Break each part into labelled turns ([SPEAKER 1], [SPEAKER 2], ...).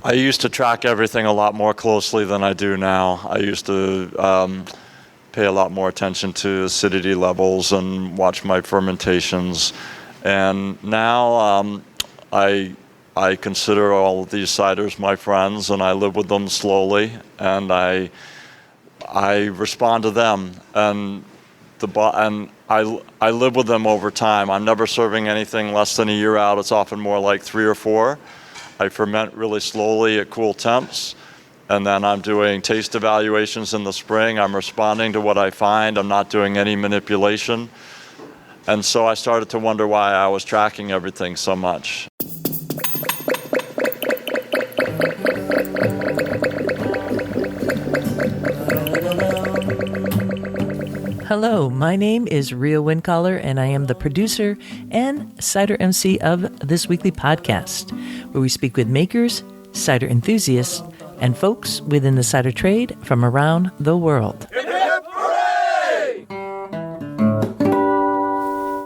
[SPEAKER 1] I used to track everything a lot more closely than I do now. I used to pay a lot more attention to acidity levels and watch my fermentations. And now I consider all of these ciders my friends, and I live with them slowly, and I respond to them, and I live with them over time. I'm never serving anything less than a year out. It's often more like 3 or 4. I ferment really slowly at cool temps, and then I'm doing taste evaluations in the spring. I'm responding to what I find. I'm not doing any manipulation. And so I started to wonder why I was tracking everything so much.
[SPEAKER 2] Hello, my name is Ria Windcaller, and I am the producer and cider MC of this weekly podcast, where we speak with makers, cider enthusiasts, and folks within the cider trade from around the world.
[SPEAKER 3] Hip, hip, hooray!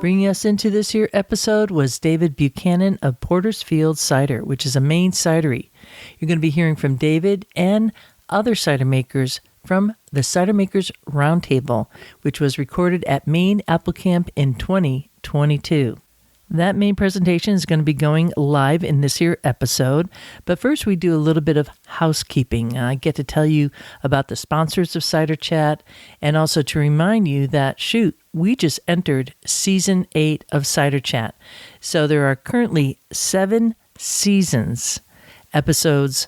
[SPEAKER 2] Bringing us into this here episode was David Buchanan of Portersfield Cider, which is a Maine cidery. You're going to be hearing from David and other cider makers from the Cidermakers Roundtable, which was recorded at Maine Apple Camp in 2022. That main presentation is going to be going live in this here episode, but first we do a little bit of housekeeping. I get to tell you about the sponsors of Cider Chat, and also to remind you that, we just entered Season 8 of Cider Chat. So there are currently 7 seasons, episodes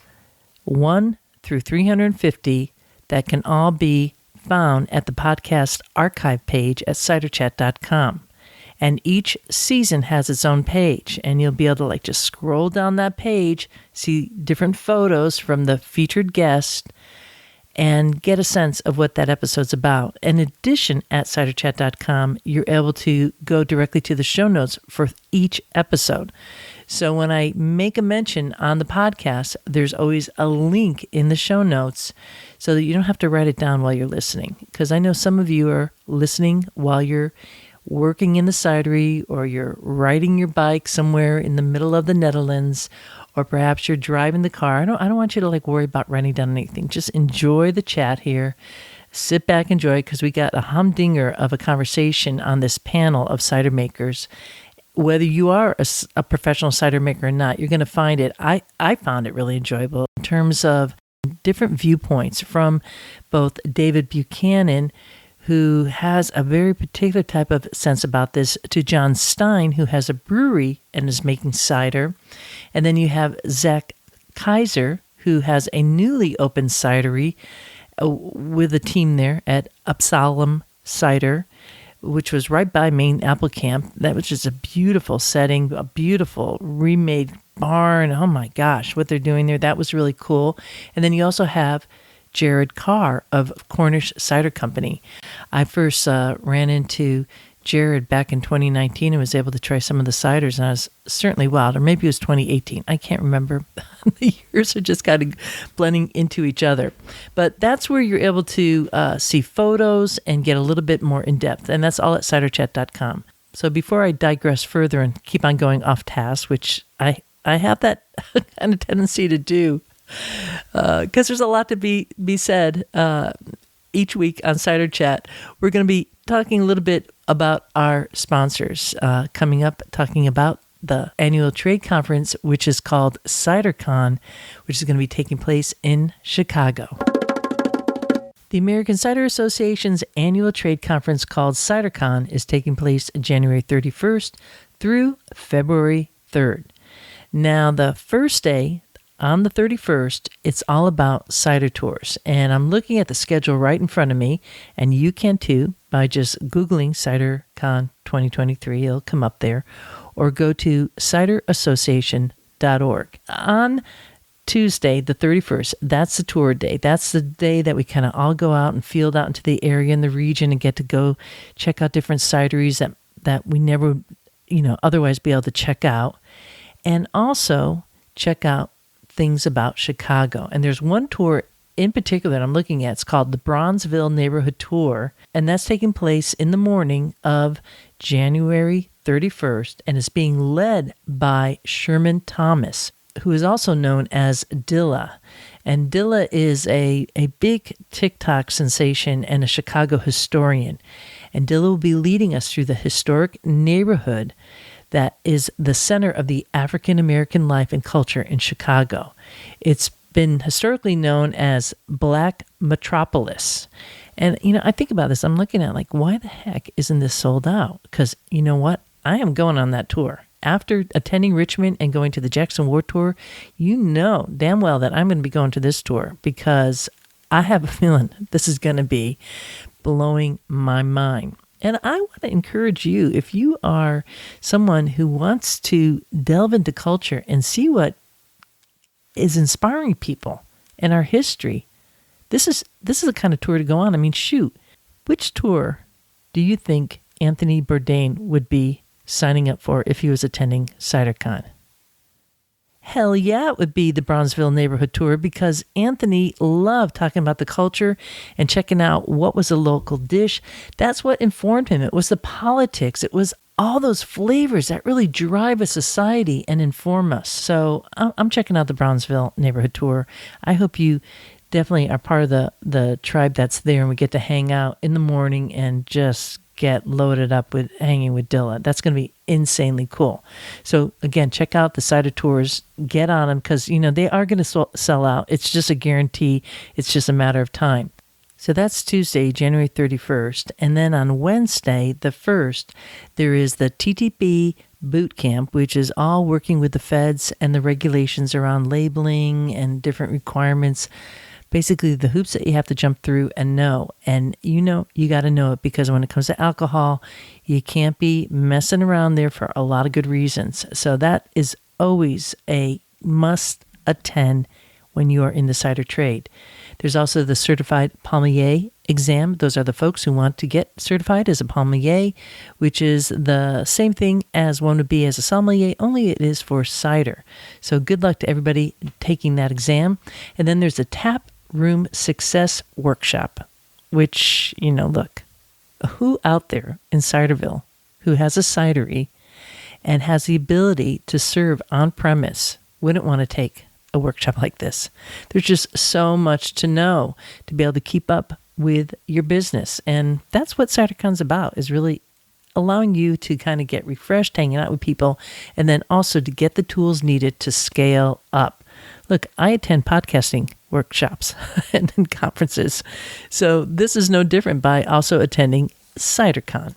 [SPEAKER 2] 1 through 350, that can all be found at the podcast archive page at ciderchat.com. And each season has its own page, and you'll be able to just scroll down that page, see different photos from the featured guest, and get a sense of what that episode's about. In addition, at ciderchat.com, you're able to go directly to the show notes for each episode. So when I make a mention on the podcast, there's always a link in the show notes so that you don't have to write it down while you're listening. Because I know some of you are listening while you're working in the cidery, or you're riding your bike somewhere in the middle of the Netherlands, or perhaps you're driving the car. I don't want you to worry about writing down anything. Just enjoy the chat here. Sit back, enjoy it, because we got a humdinger of a conversation on this panel of cider makers. Whether you are a professional cider maker or not, you're going to find it. I found it really enjoyable in terms of different viewpoints from both David Buchanan, who has a very particular type of sense about this, to John Stein, who has a brewery and is making cider. And then you have Zach Kaiser, who has a newly opened cidery with a team there at Upsalem Cider, which was right by Maine Apple Camp. That was just a beautiful setting, a beautiful remade barn. Oh my gosh, what they're doing there. That was really cool. And then you also have Jared Carr of Cornish Cider Company. I first ran into Jared back in 2019 and was able to try some of the ciders, and I was certainly wild. Or maybe it was 2018. I can't remember. The years are just kind of blending into each other. But that's where you're able to see photos and get a little bit more in depth, and that's all at ciderchat.com. So before I digress further and keep on going off task, which I have that kind of tendency to do, because there's a lot to be said each week on Cider Chat. We're going to be talking a little bit about our sponsors coming up, talking about the annual trade conference, which is called CiderCon, which is going to be taking place in Chicago. The American Cider Association's annual trade conference called CiderCon is taking place January 31st through February 3rd. Now, the first day, on the 31st, it's all about cider tours. And I'm looking at the schedule right in front of me, and you can too by just Googling CiderCon 2023. It'll come up there. Or go to ciderassociation.org. On Tuesday, the 31st, that's the tour day. That's the day that we kind of all go out and field out into the area and the region and get to go check out different cideries that we never, otherwise be able to check out. And also check out things about Chicago. And there's one tour in particular that I'm looking at. It's called the Bronzeville Neighborhood Tour, and that's taking place in the morning of January 31st, and it's being led by Sherman Thomas. who is also known as Dilla. And Dilla is a big TikTok sensation and a Chicago historian. And Dilla will be leading us through the historic neighborhood that is the center of the African American life and culture in Chicago. It's been historically known as Black Metropolis. And, I think about this. I'm looking at why the heck isn't this sold out? Because you know what? I am going on that tour. After attending Richmond and going to the Jackson Ward tour, you know damn well that I'm going to be going to this tour because I have a feeling this is going to be blowing my mind. And I want to encourage you, if you are someone who wants to delve into culture and see what is inspiring people in our history, this is the kind of tour to go on. I mean, shoot, which tour do you think Anthony Bourdain would be signing up for if he was attending CiderCon? Hell yeah, it would be the Bronzeville Neighborhood Tour because Anthony loved talking about the culture and checking out what was a local dish. That's what informed him. It was the politics. It was all those flavors that really drive a society and inform us. So I'm checking out the Bronzeville Neighborhood Tour. I hope you definitely are part of the tribe that's there and we get to hang out in the morning and just get loaded up with hanging with Dilla. That's going to be insanely cool. So again, check out the cider tours, get on them because, they are going to sell out. It's just a guarantee. It's just a matter of time. So that's Tuesday, January 31st. And then on Wednesday, the 1st, there is the TTB Boot Camp, which is all working with the feds and the regulations around labeling and different requirements. Basically, the hoops that you have to jump through and know. And you got to know it because when it comes to alcohol, you can't be messing around there for a lot of good reasons. So that is always a must attend when you are in the cider trade. There's also the Certified Palmier exam. Those are the folks who want to get certified as a palmier, which is the same thing as one would be as a sommelier, only it is for cider. So good luck to everybody taking that exam. And then there's a tap room success workshop, which, look, who out there in Ciderville who has a cidery and has the ability to serve on premise wouldn't want to take a workshop like this? There's just so much to know to be able to keep up with your business. And that's what CiderCon's about, is really allowing you to kind of get refreshed, hanging out with people, and then also to get the tools needed to scale up. Look, I attend podcasting workshops and conferences. So this is no different by also attending CiderCon.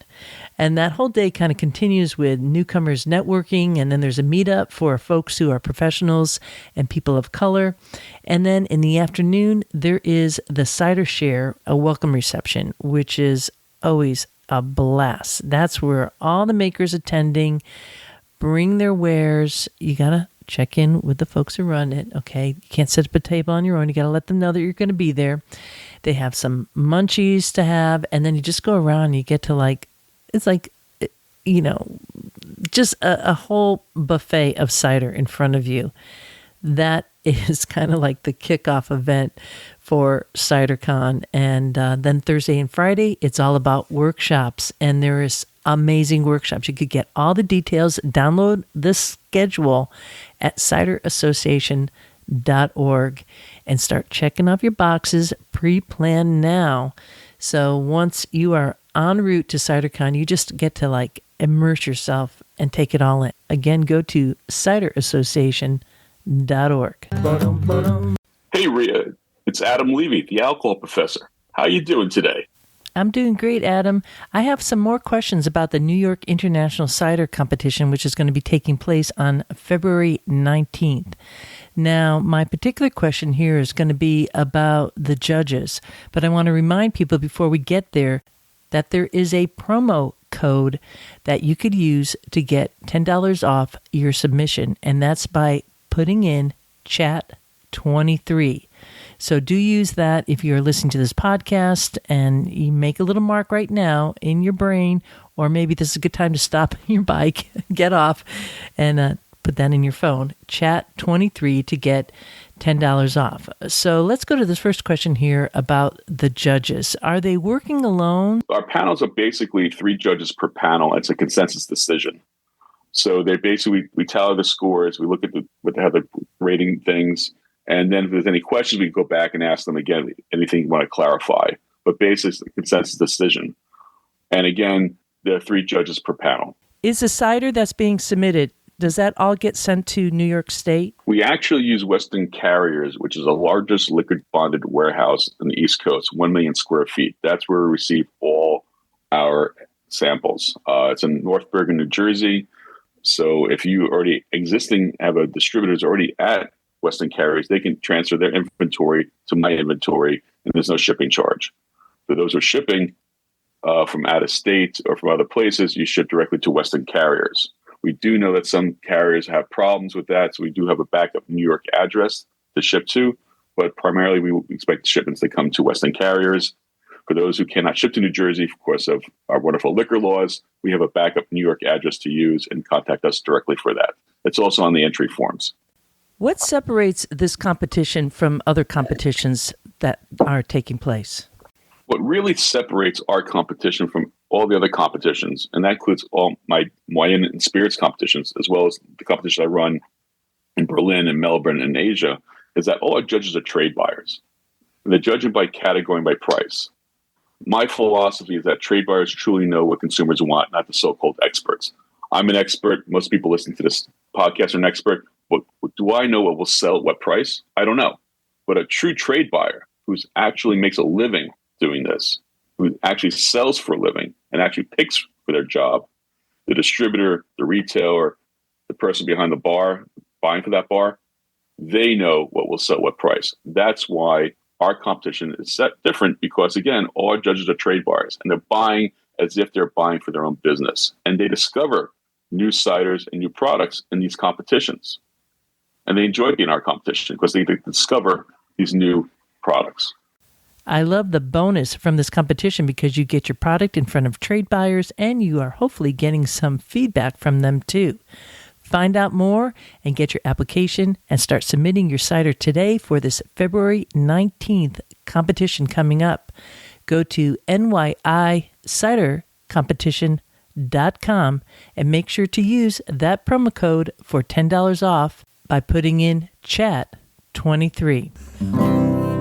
[SPEAKER 2] And that whole day kind of continues with newcomers networking. And then there's a meetup for folks who are professionals and people of color. And then in the afternoon, there is the Cider Share, a welcome reception, which is always a blast. That's where all the makers attending bring their wares. You got to check in with the folks who run it, okay? You can't set up a table on your own. You got to let them know that you're going to be there. They have some munchies to have, and then you just go around and you get to just a whole buffet of cider in front of you. That is kind of like the kickoff event for CiderCon. And then Thursday and Friday, it's all about workshops, and there is amazing workshops. You could get all the details, download the schedule at ciderassociation.org and start checking off your boxes, pre-plan now. So once you are en route to CiderCon, you just get to immerse yourself and take it all in. Again, go to ciderassociation.org.
[SPEAKER 4] Hey, Rhea, it's Adam Levy, the alcohol professor. How you doing today?
[SPEAKER 2] I'm doing great, Adam. I have some more questions about the New York International Cider Competition, which is going to be taking place on February 19th. Now, my particular question here is going to be about the judges, but I want to remind people before we get there that there is a promo code that you could use to get $10 off your submission, and that's by putting in chat23. So do use that if you're listening to this podcast, and you make a little mark right now in your brain, or maybe this is a good time to stop your bike, get off, and put that in your phone, chat23 to get $10 off. So let's go to this first question here about the judges. Are they working alone?
[SPEAKER 4] Our panels are basically 3 judges per panel. It's a consensus decision. So they basically, we tally the scores, we look at how they're rating things, and then if there's any questions, we go back and ask them again, anything you want to clarify. But basically, it's a consensus decision. And again, there are 3 judges per panel.
[SPEAKER 2] Is the cider that's being submitted, does that all get sent to New York State?
[SPEAKER 4] We actually use Western Carriers, which is the largest liquid bonded warehouse in the East Coast, 1 million square feet. That's where we receive all our samples. It's in North Bergen, New Jersey. So if you already have a distributor's already at Western Carriers, they can transfer their inventory to my inventory, and there's no shipping charge. For those who are shipping from out of state or from other places, you ship directly to Western Carriers. We do know that some carriers have problems with that, so we do have a backup New York address to ship to, but primarily we expect shipments to come to Western Carriers. For those who cannot ship to New Jersey, of course, of our wonderful liquor laws, we have a backup New York address to use and contact us directly for that. It's also on the entry forms.
[SPEAKER 2] What separates this competition from other competitions that are taking place?
[SPEAKER 4] What really separates our competition from all the other competitions, and that includes all my wine and spirits competitions, as well as the competition I run in Berlin and Melbourne and Asia, is that all our judges are trade buyers. And they're judging by category and by price. My philosophy is that trade buyers truly know what consumers want, not the so-called experts. I'm an expert. Most people listening to this podcast are an expert. But do I know what will sell at what price? I don't know. But a true trade buyer who actually makes a living doing this, who actually sells for a living and actually picks for their job, the distributor, the retailer, the person behind the bar, buying for that bar, they know what will sell at what price. That's why our competition is set different, because again, all our judges are trade buyers and they're buying as if they're buying for their own business. And they discover new ciders and new products in these competitions. And they enjoy being in our competition because they discover these new products.
[SPEAKER 2] I love the bonus from this competition because you get your product in front of trade buyers and you are hopefully getting some feedback from them too. Find out more and get your application and start submitting your cider today for this February 19th competition coming up. Go to nyicidercompetition.com and make sure to use that promo code for $10 off by putting in chat23.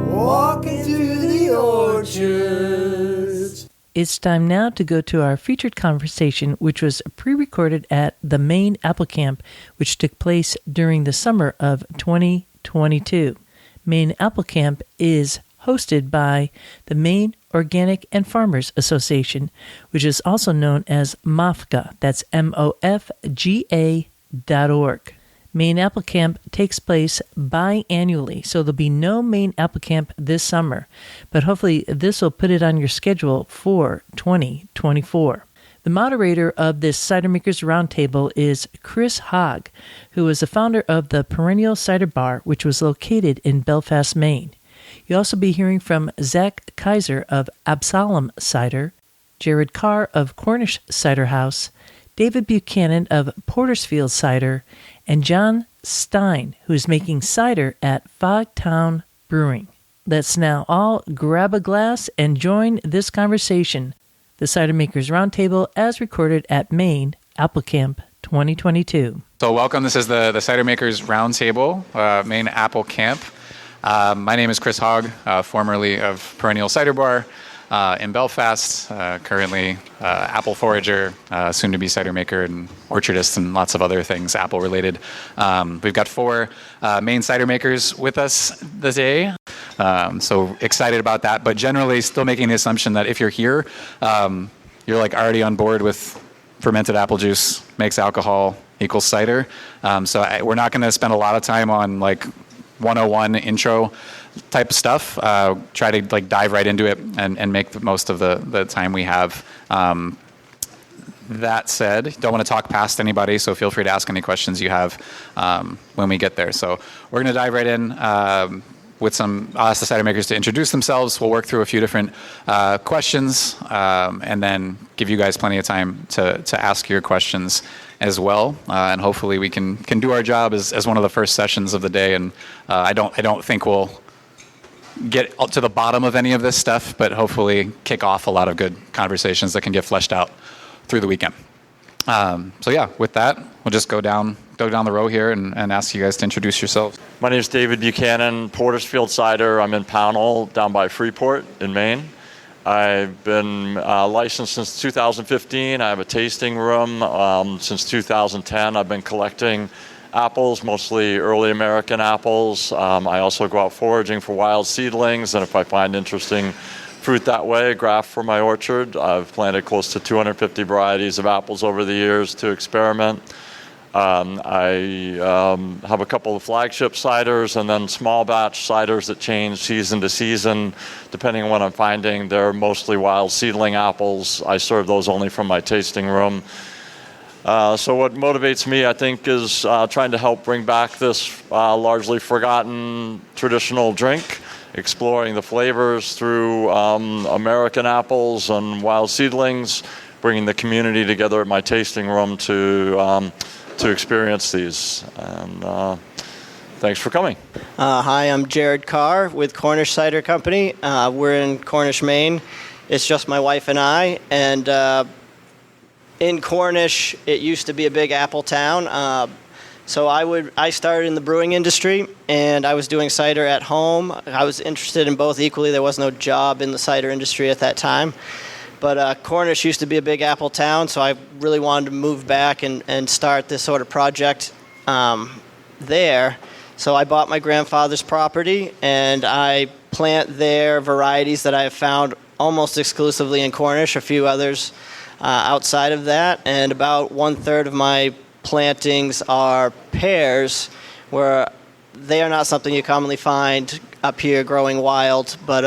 [SPEAKER 3] Walking through the orchards.
[SPEAKER 2] It's time now to go to our featured conversation, which was pre-recorded at the Maine Apple Camp, which took place during the summer of 2022. Maine Apple Camp is hosted by the Maine Organic and Farmers Association, which is also known as MOFGA. That's MOFGA.org. Maine Apple Camp takes place biannually, so there'll be no Maine Apple Camp this summer, but hopefully this will put it on your schedule for 2024. The moderator of this Cidermakers Roundtable is Kris Hogg, who is the founder of the Perennial Cider Bar, which was located in Belfast, Maine. You'll also be hearing from Zach Kaiser of Absalom Cider, Jared Carr of Cornish Cider House, David Buchanan of Portersfield Cider, and John Stein, who is making cider at Fogtown Brewing. Let's now all grab a glass and join this conversation. The Cidermakers Roundtable as recorded at Maine Apple Camp 2022.
[SPEAKER 5] So welcome. This is the Cidermakers Roundtable, Maine Apple Camp. My name is Kris Hogg, formerly of Perennial Cider Bar in Belfast, currently apple forager, soon to be cider maker and orchardist and lots of other things apple related. We've got 4 Maine cider makers with us today. So excited about that, but generally still making the assumption that if you're here, you're like already on board with fermented apple juice makes alcohol equals cider. We're not going to spend a lot of time on like 101 intro type stuff. Try to like dive right into it and make the most of the time we have. That said, don't want to talk past anybody, so feel free to ask any questions you have when we get there. So we're going to dive right in I'll ask the cider makers to introduce themselves. We'll work through a few different questions and then give you guys plenty of time to ask your questions as well. And hopefully we can do our job as one of the first sessions of the day. And I don't think we'll get to the bottom of any of this stuff, but hopefully kick off a lot of good conversations that can get fleshed out through the weekend. So yeah, with that, we'll just go down the row here and ask you guys to introduce yourselves.
[SPEAKER 1] My name is David Buchanan, Portersfield Cider. I'm in Pownell, down by Freeport in Maine. I've been licensed since 2015. I have a tasting room since 2010. I've been collecting apples, mostly early American apples. I also go out foraging for wild seedlings, and if I find interesting fruit that way, graft for my orchard. I've planted close to 250 varieties of apples over the years to experiment. I have a couple of flagship ciders and then small batch ciders that change season to season, depending on what I'm finding. They're mostly wild seedling apples. I serve those only from my tasting room. So what motivates me, I think, is trying to help bring back this largely forgotten traditional drink, exploring the flavors through American apples and wild seedlings, bringing the community together at my tasting room to experience these. And thanks for coming.
[SPEAKER 6] Hi, I'm Jared Carr with Cornish Cider Company. We're in Cornish, Maine. It's just my wife and I. And in Cornish, it used to be a big apple town. So I started in the brewing industry, and I was doing cider at home. I was interested in both equally. There was no job in the cider industry at that time. But Cornish used to be a big apple town, so I really wanted to move back and start this sort of project there. So I bought my grandfather's property, and I plant there varieties that I have found almost exclusively in Cornish, a few others outside of that. And about 1/3 of my plantings are pears, where they are not something you commonly find up here growing wild, but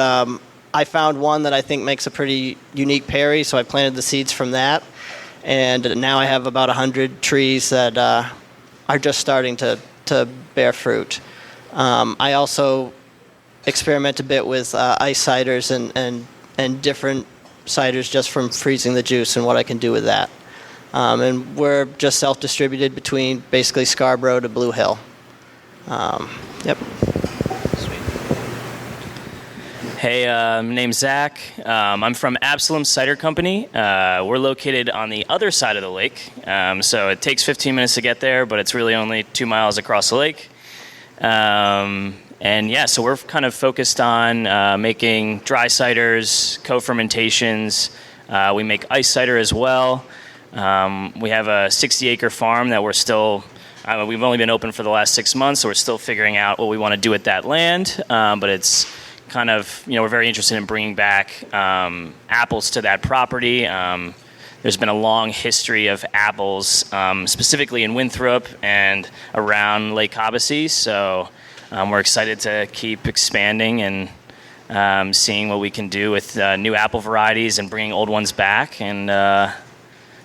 [SPEAKER 6] I found one that I think makes a pretty unique perry, so I planted the seeds from that. And now I have about 100 trees that are just starting to bear fruit. I also experiment a bit with ice ciders and different ciders just from freezing the juice and what I can do with that. And we're just self-distributed between basically Scarborough to Blue Hill. Yep.
[SPEAKER 7] Hey, my name's Zach. I'm from Absalom Cider Company. We're located on the other side of the lake, so it takes 15 minutes to get there, but it's really only 2 miles across the lake. And yeah, so we're kind of focused on making dry ciders, co-fermentations. We make ice cider as well. We have a 60-acre farm that we're still... we've only been open for the last 6 months, so we're still figuring out what we want to do with that land, but it's kind of, we're very interested in bringing back apples to that property. There's been a long history of apples, specifically in Winthrop and around Lake Havasu. So we're excited to keep expanding and seeing what we can do with new apple varieties and bringing old ones back. And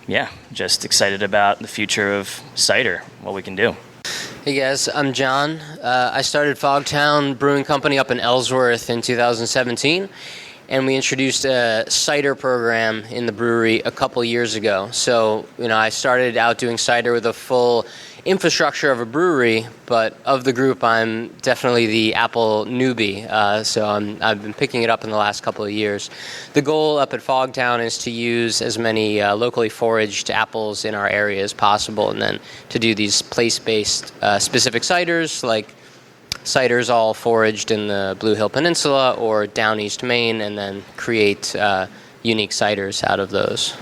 [SPEAKER 7] yeah, just excited about the future of cider, what we can do.
[SPEAKER 8] Hey guys, I'm John. I started Fogtown Brewing Company up in Ellsworth in 2017, and we introduced a cider program in the brewery a couple years ago. So, I started out doing cider with a full infrastructure of a brewery, but of the group, I'm definitely the apple newbie. So I've been picking it up in the last couple of years. The goal up at Fogtown is to use as many locally foraged apples in our area as possible, and then to do these place-based specific ciders, like ciders all foraged in the Blue Hill Peninsula or down East Maine, and then create unique ciders out of those.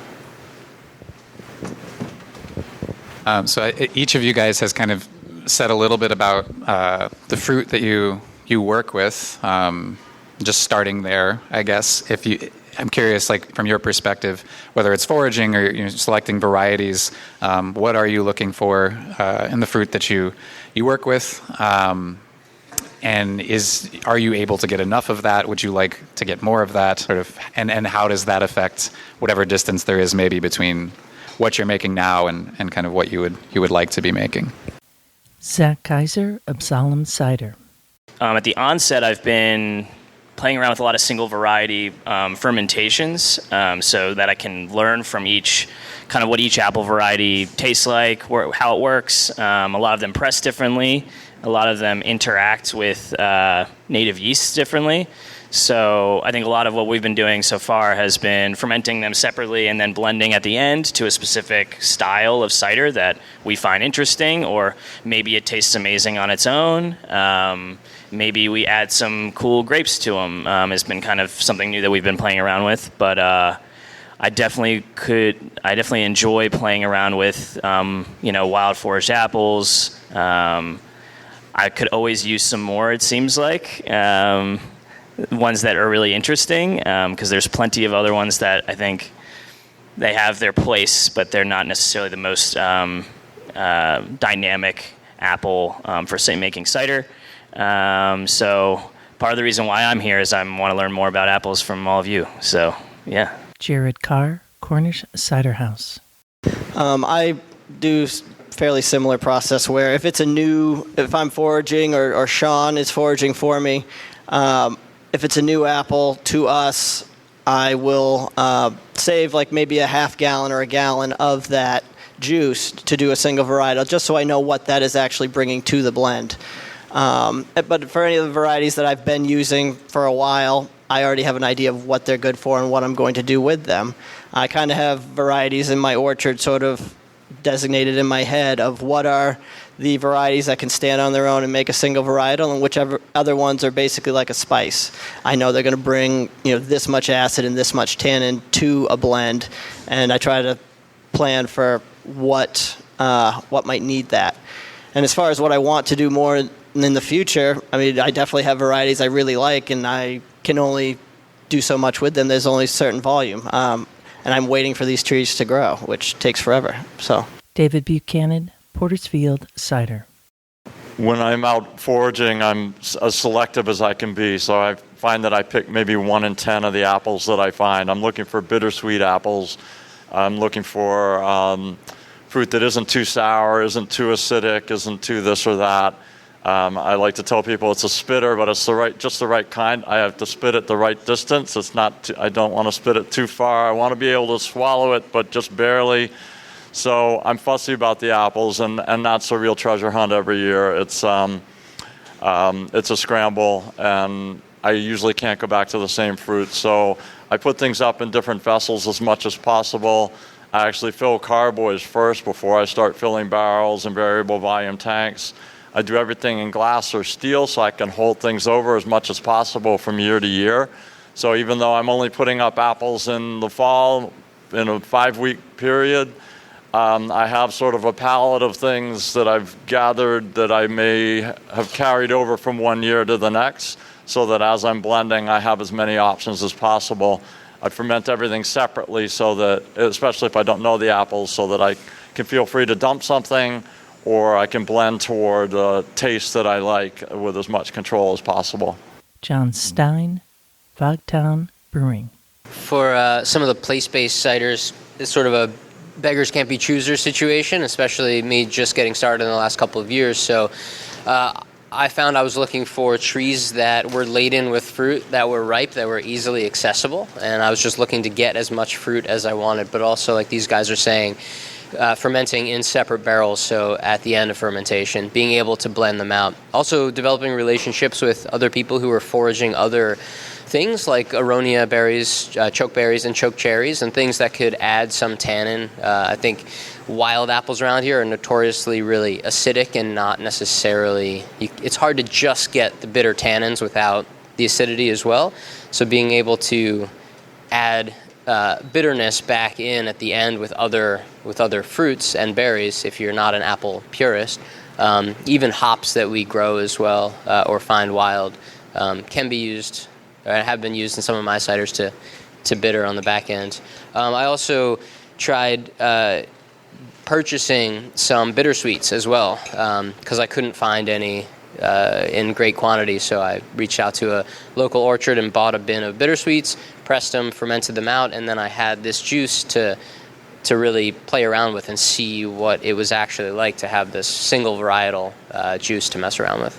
[SPEAKER 5] So each of you guys has kind of said a little bit about the fruit that you work with. Just starting there, I guess. I'm curious, like from your perspective, whether it's foraging or selecting varieties, what are you looking for in the fruit that you work with? And are you able to get enough of that? Would you like to get more of that? Sort of, and how does that affect whatever distance there is maybe between what you're making now and kind of what you would like to be making?
[SPEAKER 2] Zach Kaiser, Absalom Cider.
[SPEAKER 7] At the onset, I've been playing around with a lot of single variety fermentations, so that I can learn from each, kind of what each apple variety tastes like, how it works. A lot of them press differently. a lot of them interact with native yeasts differently. So I think a lot of what we've been doing so far has been fermenting them separately and then blending at the end to a specific style of cider that we find interesting, or maybe it tastes amazing on its own. Maybe we add some cool grapes to them. It's been kind of something new that we've been playing around with, but I definitely enjoy playing around with, wild foraged apples. I could always use some more, it seems like. Ones that are really interesting, because there's plenty of other ones that I think they have their place, but they're not necessarily the most dynamic apple for, say, making cider. So part of the reason why I'm here is I want to learn more about apples from all of you. So, yeah.
[SPEAKER 2] Jared Carr, Cornish Cider House.
[SPEAKER 6] I do fairly similar process where if I'm foraging or Sean is foraging for me, if it's a new apple to us, I will save like maybe a half gallon or a gallon of that juice to do a single varietal, just so I know what that is actually bringing to the blend. But for any of the varieties that I've been using for a while, I already have an idea of what they're good for and what I'm going to do with them. I kind of have varieties in my orchard sort of designated in my head of what are the varieties that can stand on their own and make a single varietal, and whichever other ones are basically like a spice. I know they're going to bring this much acid and this much tannin to a blend, and I try to plan for what might need that. And as far as what I want to do more in the future, I mean, I definitely have varieties I really like, and I can only do so much with them. There's only a certain volume, and I'm waiting for these trees to grow, which takes forever. So,
[SPEAKER 2] David Buchanan, Portersfield Cider.
[SPEAKER 1] When I'm out foraging, I'm as selective as I can be. So I find that I pick maybe 1 in 10 of the apples that I find. I'm looking for bittersweet apples. I'm looking for fruit that isn't too sour, isn't too acidic, isn't too this or that. I like to tell people it's a spitter, but it's just the right kind. I have to spit it the right distance. It's not. I don't want to spit it too far. I want to be able to swallow it, but just barely. So I'm fussy about the apples, and that's a real treasure hunt every year. It's a scramble, and I usually can't go back to the same fruit. So I put things up in different vessels as much as possible. I actually fill carboys first before I start filling barrels and variable volume tanks. I do everything in glass or steel so I can hold things over as much as possible from year to year. So even though I'm only putting up apples in the fall in a 5-week period, I have sort of a palette of things that I've gathered that I may have carried over from one year to the next, so that as I'm blending, I have as many options as possible. I ferment everything separately so that, especially if I don't know the apples, so that I can feel free to dump something, or I can blend toward a taste that I like with as much control as possible.
[SPEAKER 2] John Stein, Fogtown Brewing.
[SPEAKER 8] For some of the place-based ciders, it's sort of a beggars can't be choosers situation, especially me just getting started in the last couple of years. So I found I was looking for trees that were laden with fruit, that were ripe, that were easily accessible, and I was just looking to get as much fruit as I wanted, but also, like these guys are saying, fermenting in separate barrels, so at the end of fermentation, being able to blend them out. Also developing relationships with other people who are foraging other things like aronia berries, chokeberries, and choke cherries, and things that could add some tannin. I think wild apples around here are notoriously really acidic and not necessarily... It's hard to just get the bitter tannins without the acidity as well. So being able to add bitterness back in at the end with other fruits and berries, if you're not an apple purist, even hops that we grow as well or find wild can be used, or have been used in some of my ciders to bitter on the back end. I also tried purchasing some bittersweets as well because I couldn't find any in great quantity, so I reached out to a local orchard and bought a bin of bittersweets, pressed them, fermented them out, and then I had this juice to really play around with and see what it was actually like to have this single varietal juice to mess around with.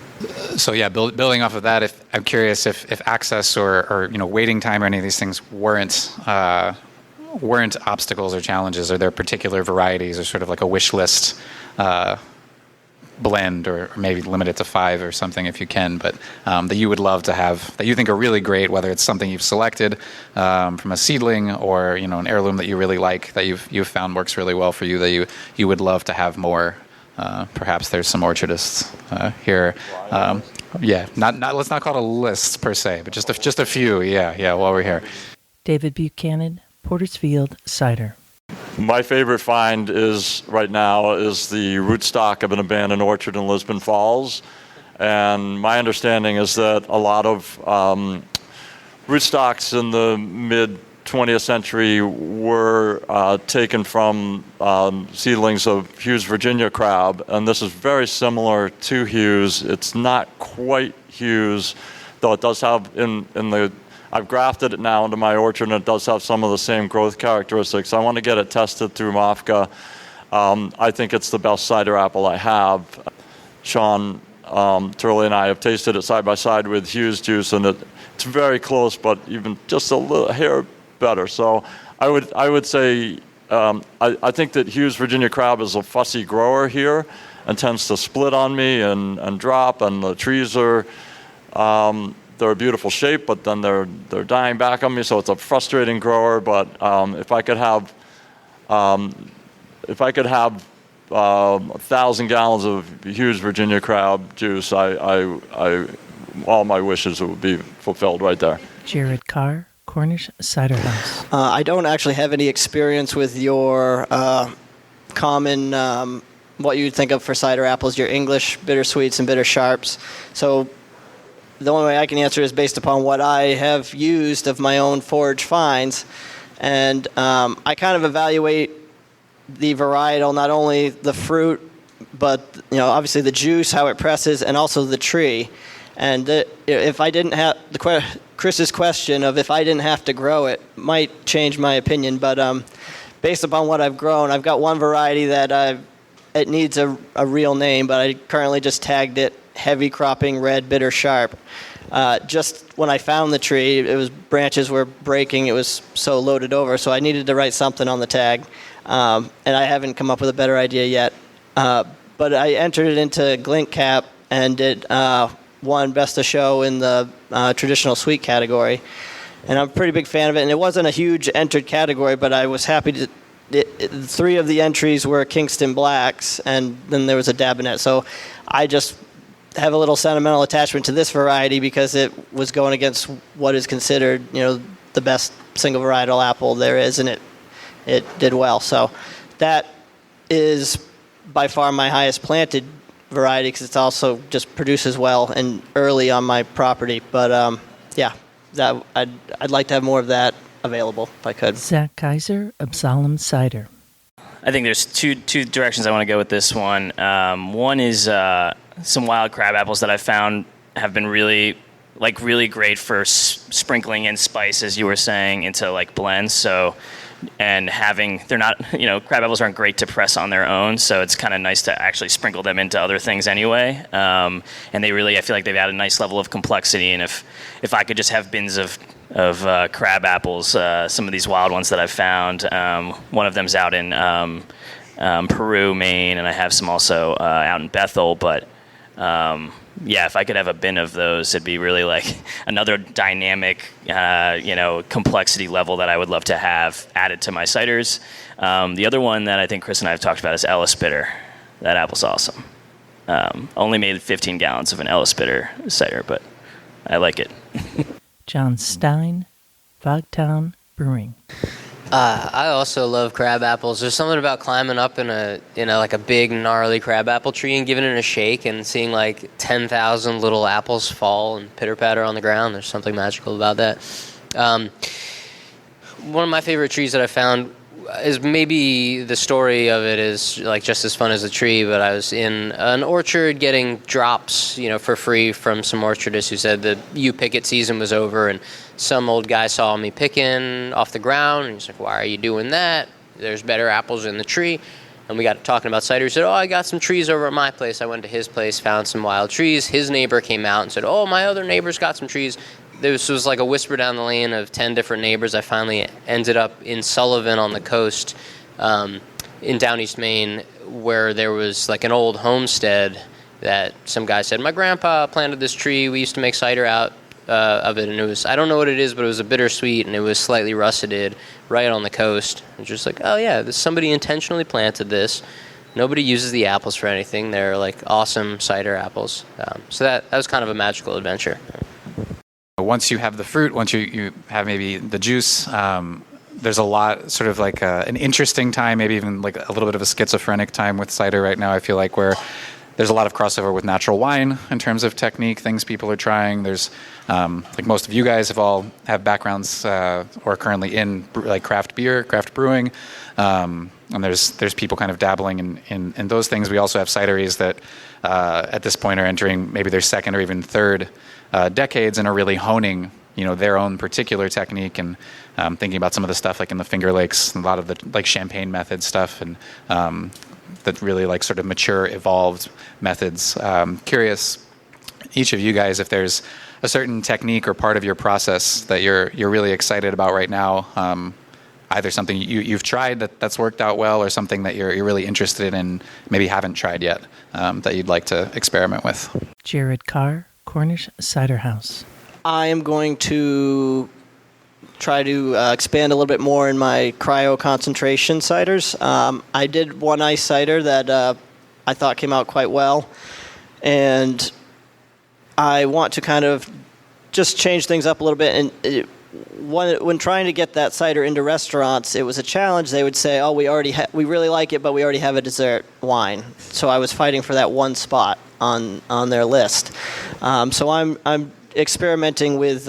[SPEAKER 5] So yeah, building off of that, I'm curious if access or waiting time or any of these things weren't obstacles or challenges. Are there particular varieties or sort of like a wish list blend, or maybe limit it to 5 or something if you can, but that you would love to have, that you think are really great, whether it's something you've selected from a seedling, or an heirloom that you really like, that you've found works really well for you, that you would love to have more. Perhaps there's some orchardists here. Let's not call it a list per se, but just a few. While we're here.
[SPEAKER 2] David Buchanan, Portersfield Cider.
[SPEAKER 1] My favorite find right now is the rootstock of an abandoned orchard in Lisbon Falls. And my understanding is that a lot of rootstocks in the mid-20th century were taken from seedlings of Hughes Virginia crab. And this is very similar to Hughes. It's not quite Hughes, though it does have I've grafted it now into my orchard, and it does have some of the same growth characteristics. I want to get it tested through MAFCA. I think it's the best cider apple I have. Sean Turley and I have tasted it side by side with Hughes juice, and it's very close, but even just a little hair better. So I would say I think that Hughes Virginia crab is a fussy grower here and tends to split on me and drop, and the trees are they're a beautiful shape, but then they're dying back on me, so it's a frustrating grower. But if I could have 1,000 gallons of Hughes Virginia crab juice, all my wishes would be fulfilled right there.
[SPEAKER 2] Jared Carr, Cornish Cider House.
[SPEAKER 6] I don't actually have any experience with your common, what you'd think of for cider apples, your English bittersweets and bitter sharps. So the only way I can answer is based upon what I have used of my own forage finds. And I kind of evaluate the varietal, not only the fruit, but obviously the juice, how it presses, and also the tree. And if I didn't have Chris's question of if I didn't have to grow it, might change my opinion. But based upon what I've grown, I've got one variety that it needs a real name, but I currently just tagged it heavy cropping red bitter sharp. Just when I found the tree, branches were breaking. It was so loaded over, so I needed to write something on the tag, and I haven't come up with a better idea yet. But I entered it into Glint Cap, and it won Best of Show in the traditional sweet category. And I'm a pretty big fan of it, and it wasn't a huge entered category, but I was happy to. 3 of the entries were Kingston Blacks, and then there was a Dabinet. So I just have a little sentimental attachment to this variety because it was going against what is considered, the best single varietal apple there is, and it did well. So that is by far my highest planted variety because it also just produces well and early on my property. But that I'd like to have more of that available if I could.
[SPEAKER 2] Zach Kaiser, Absalom Cider.
[SPEAKER 7] I think there's two directions I want to go with this one. One is some wild crab apples that I found have been really great for sprinkling in spice, as you were saying, into blends. So, and they're not, crab apples aren't great to press on their own, so it's kind of nice to actually sprinkle them into other things anyway. And I feel like they've added a nice level of complexity. And if I could just have bins of crab apples, some of these wild ones that I've found, one of them's out in Peru, Maine, and I have some also out in Bethel, but if I could have a bin of those, it'd be really another dynamic, complexity level that I would love to have added to my ciders. The other one that I think Chris and I have talked about is Ellis Bitter. That apple's awesome. Only made 15 gallons of an Ellis Bitter cider, but I like it.
[SPEAKER 2] John Stein, Fogtown Brewing.
[SPEAKER 8] I also love crab apples. There's something about climbing up in a big gnarly crab apple tree and giving it a shake and seeing 10,000 little apples fall and pitter patter on the ground. There's something magical about that. One of my favorite trees that I found is maybe the story of it is just as fun as the tree, but I was in an orchard getting drops, for free from some orchardists who said the picket season was over, and some old guy saw me picking off the ground, and he's like, "Why are you doing that? There's better apples in the tree." And we got talking about cider. He said, "Oh, I got some trees over at my place." I went to his place, found some wild trees. His neighbor came out and said, "Oh, my other neighbor's got some trees." This was like a whisper down the lane of 10 different neighbors. I finally ended up in Sullivan on the coast in Down East Maine where there was like an old homestead that some guy said, my grandpa planted this tree. We used to make cider out of it, and it was, I don't know what it is, but it was a bittersweet, and it was slightly russeted right on the coast. And just like, oh yeah, somebody intentionally planted this. Nobody uses the apples for anything. They're like awesome cider apples. So that was kind of a magical adventure.
[SPEAKER 5] Once you have the fruit, once you have maybe the juice, there's a lot, sort of like an interesting time, maybe even like a little bit of a schizophrenic time with cider right now, I feel like, where there's a lot of crossover with natural wine in terms of technique, things people are trying. There's, like most of you guys have backgrounds or are currently in like craft beer, craft brewing. And there's people kind of dabbling in those things. We also have cideries that at this point are entering maybe their second or even third decades and are really honing, their own particular technique, and thinking about some of the stuff like in the Finger Lakes, a lot of the like champagne method stuff, and that really like sort of mature, evolved methods. Curious, each of you guys, if there's a certain technique or part of your process that you're really excited about right now. Either something you've tried that's worked out well, or something that you're really interested in, maybe haven't tried yet, that you'd like to experiment with.
[SPEAKER 2] Jared Carr, Cornish Cider House. I
[SPEAKER 6] am going to try to expand a little bit more in my cryo concentration ciders. I did one ice cider that I thought came out quite well, and I want to kind of just change things up a little bit. And when trying to get that cider into restaurants, it was a challenge. They would say, "Oh, we really like it, but we already have a dessert wine." So I was fighting for that one spot on their list. So I'm experimenting with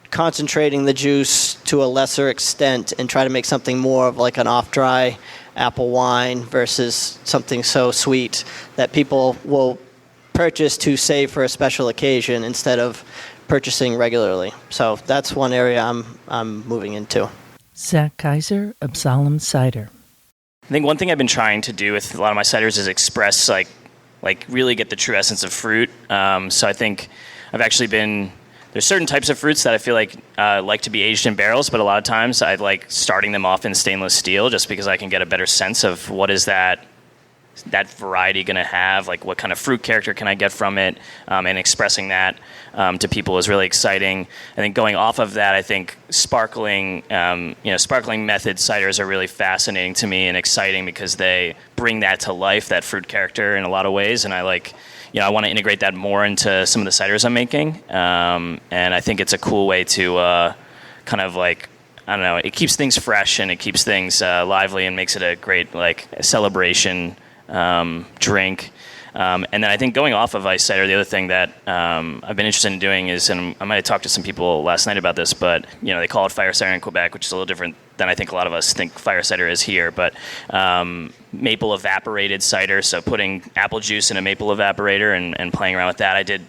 [SPEAKER 6] concentrating the juice to a lesser extent and try to make something more of like an off-dry apple wine versus something so sweet that people will purchase to save for a special occasion instead of purchasing regularly. So that's one area I'm moving into.
[SPEAKER 2] Zach Kaiser, Absalom Cider.
[SPEAKER 7] I think one thing I've been trying to do with a lot of my ciders is express like really get the true essence of fruit. So I think I've actually there's certain types of fruits that I feel like to be aged in barrels, but a lot of times I like starting them off in stainless steel just because I can get a better sense of what is that variety going to have, like what kind of fruit character can I get from it, and expressing that to people is really exciting. I think going off of that, I think sparkling method ciders are really fascinating to me and exciting because they bring that to life, that fruit character in a lot of ways, and I want to integrate that more into some of the ciders I'm making, and I think it's a cool way to kind of like, I don't know, it keeps things fresh and it keeps things lively and makes it a great like celebration drink. And then I think going off of ice cider, the other thing that I've been interested in doing is, and I might have talked to some people last night about this, but they call it fire cider in Quebec, which is a little different than I think a lot of us think fire cider is here. But maple evaporated cider, so putting apple juice in a maple evaporator and playing around with that. I did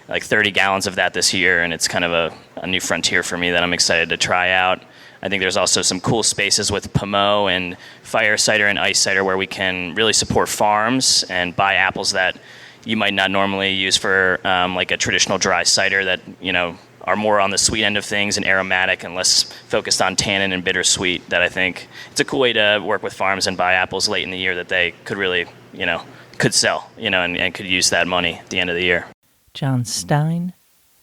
[SPEAKER 7] like 30 gallons of that this year, and it's kind of a new frontier for me that I'm excited to try out. I think there's also some cool spaces with Pommeau and fire cider and ice cider where we can really support farms and buy apples that you might not normally use for like a traditional dry cider that, are more on the sweet end of things and aromatic and less focused on tannin and bittersweet. That I think it's a cool way to work with farms and buy apples late in the year that they could really, could sell, and could use that money at the end of the year.
[SPEAKER 2] John Stein,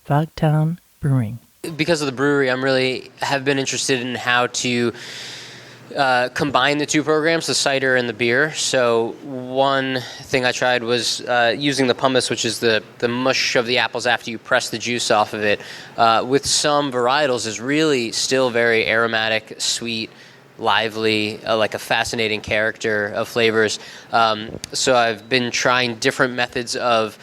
[SPEAKER 2] Fogtown Brewing.
[SPEAKER 8] Because of the brewery, have been interested in how to combine the two programs, the cider and the beer. So one thing I tried was using the pumice, which is the mush of the apples after you press the juice off of it, with some varietals is really still very aromatic, sweet, lively, like a fascinating character of flavors. So I've been trying different methods of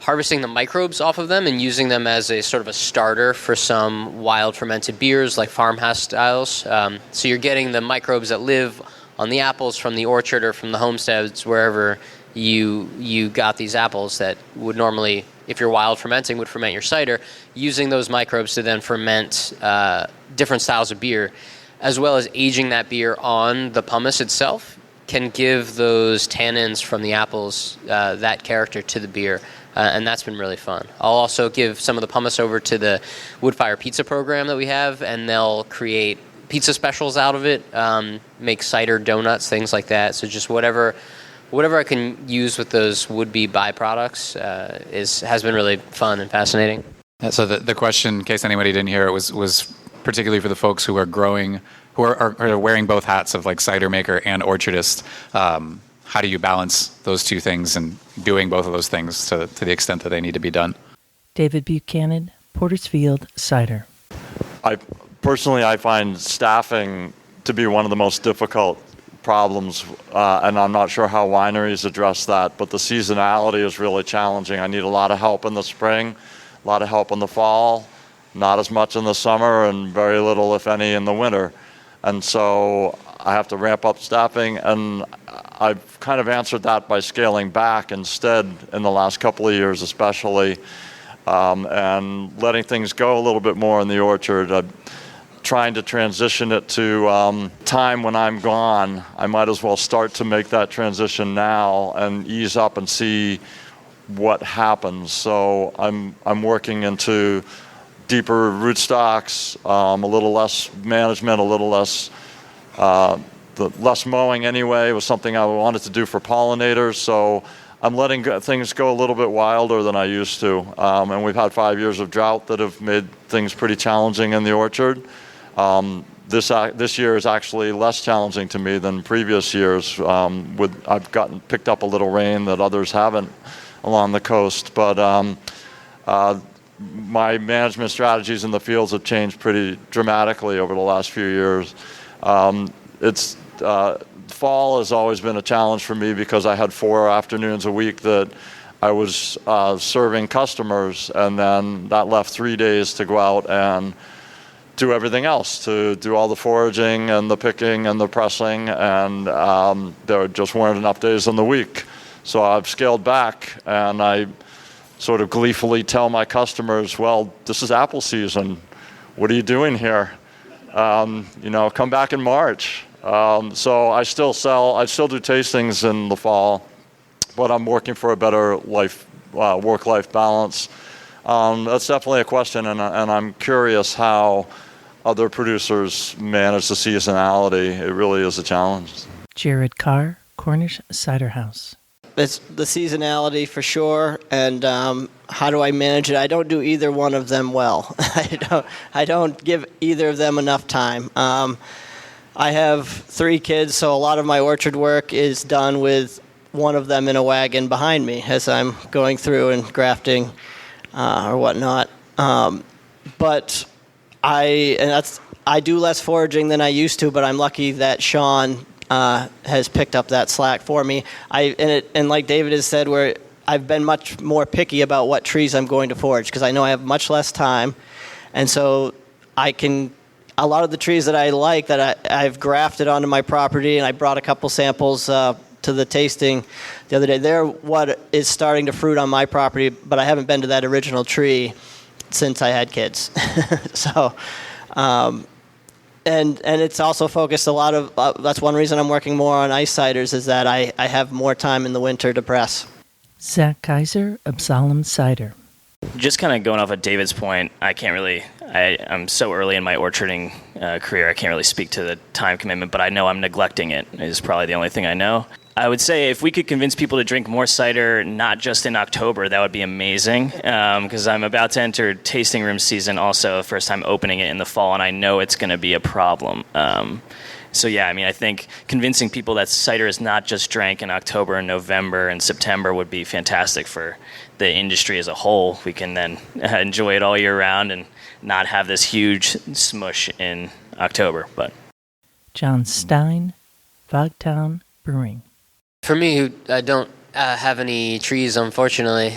[SPEAKER 8] harvesting the microbes off of them and using them as a sort of a starter for some wild fermented beers like farmhouse styles. So you're getting the microbes that live on the apples from the orchard or from the homesteads, wherever you got these apples that would normally, if you're wild fermenting, would ferment your cider, using those microbes to then ferment different styles of beer, as well as aging that beer on the pumice itself can give those tannins from the apples that character to the beer. And that's been really fun. I'll also give some of the pumice over to the Woodfire Pizza program that we have, and they'll create pizza specials out of it, make cider donuts, things like that. So just whatever I can use with those would-be byproducts has been really fun and fascinating.
[SPEAKER 5] So the question, in case anybody didn't hear it, was particularly for the folks who are growing, who are wearing both hats of like cider maker and orchardist. How do you balance those two things and doing both of those things to the extent that they need to be done?
[SPEAKER 2] David Buchanan, Portersfield Cider.
[SPEAKER 1] I find staffing to be one of the most difficult problems, and I'm not sure how wineries address that, but the seasonality is really challenging. I need a lot of help in the spring, a lot of help in the fall, not as much in the summer, and very little, if any, in the winter. And so I have to ramp up staffing, and I've kind of answered that by scaling back instead in the last couple of years especially, and letting things go a little bit more in the orchard. Trying to transition it to time when I'm gone. I might as well start to make that transition now and ease up and see what happens. So I'm working into deeper rootstocks, a little less management, a little less less mowing anyway. It was something I wanted to do for pollinators. So I'm letting things go a little bit wilder than I used to. And we've had 5 years of drought that have made things pretty challenging in the orchard. This year is actually less challenging to me than previous years. I've picked up a little rain that others haven't along the coast, but my management strategies in the fields have changed pretty dramatically over the last few years. Fall has always been a challenge for me because I had 4 afternoons a week that I was serving customers, and then that left 3 days to go out and do everything else, to do all the foraging and the picking and the pressing, and there just weren't enough days in the week. So I've scaled back, and I sort of gleefully tell my customers, well, this is apple season. What are you doing here? Come back in March. So I still do tastings in the fall, but I'm working for a better work-life balance. That's definitely a question, and I'm curious how other producers manage the seasonality. It really is a challenge.
[SPEAKER 2] Jared Carr, Cornish Cider House.
[SPEAKER 6] It's the seasonality for sure, and how do I manage it? I don't do either one of them well. I don't give either of them enough time. I have 3 kids, so a lot of my orchard work is done with one of them in a wagon behind me as I'm going through and grafting or whatnot. But I do less foraging than I used to, but I'm lucky that Sean has picked up that slack for me. And like David has said, where I've been much more picky about what trees I'm going to forage because I know I have much less time, and so a lot of the trees that I like that I've grafted onto my property, and I brought a couple samples to the tasting the other day. They're what is starting to fruit on my property, but I haven't been to that original tree since I had kids. So, and it's also focused a lot of, that's one reason I'm working more on ice ciders, is that I have more time in the winter to press.
[SPEAKER 2] Zach Kaiser, Absalom Cider.
[SPEAKER 7] Just kind of going off of David's point, I'm so early in my orcharding career, I can't really speak to the time commitment, but I know I'm neglecting it is probably the only thing I know. I would say if we could convince people to drink more cider, not just in October, that would be amazing, because I'm about to enter tasting room season also, first time opening it in the fall, and I know it's going to be a problem. So yeah, I think convincing people that cider is not just drank in October and November and September would be fantastic for the industry as a whole. We can then enjoy it all year round and not have this huge smush in October. But
[SPEAKER 2] John Stein, Fogtown Brewing.
[SPEAKER 8] For me, who don't have any trees, unfortunately,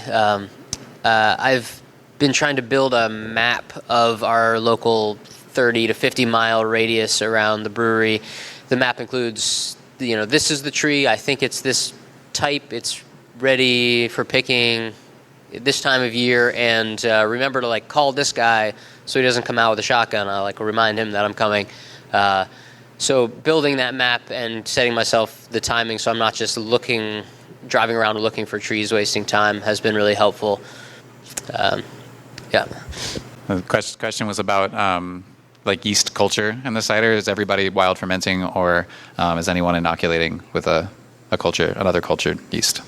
[SPEAKER 8] I've been trying to build a map of our local 30 to 50 mile radius around the brewery. The map includes, this is the tree. I think it's this type. It's ready for picking this time of year. And remember to call this guy so he doesn't come out with a shotgun. I'll remind him that I'm coming. So building that map and setting myself the timing so I'm not just driving around looking for trees, wasting time, has been really helpful. Yeah.
[SPEAKER 5] The question was about like yeast culture in the cider? Is everybody wild fermenting, or is anyone inoculating with another cultured yeast?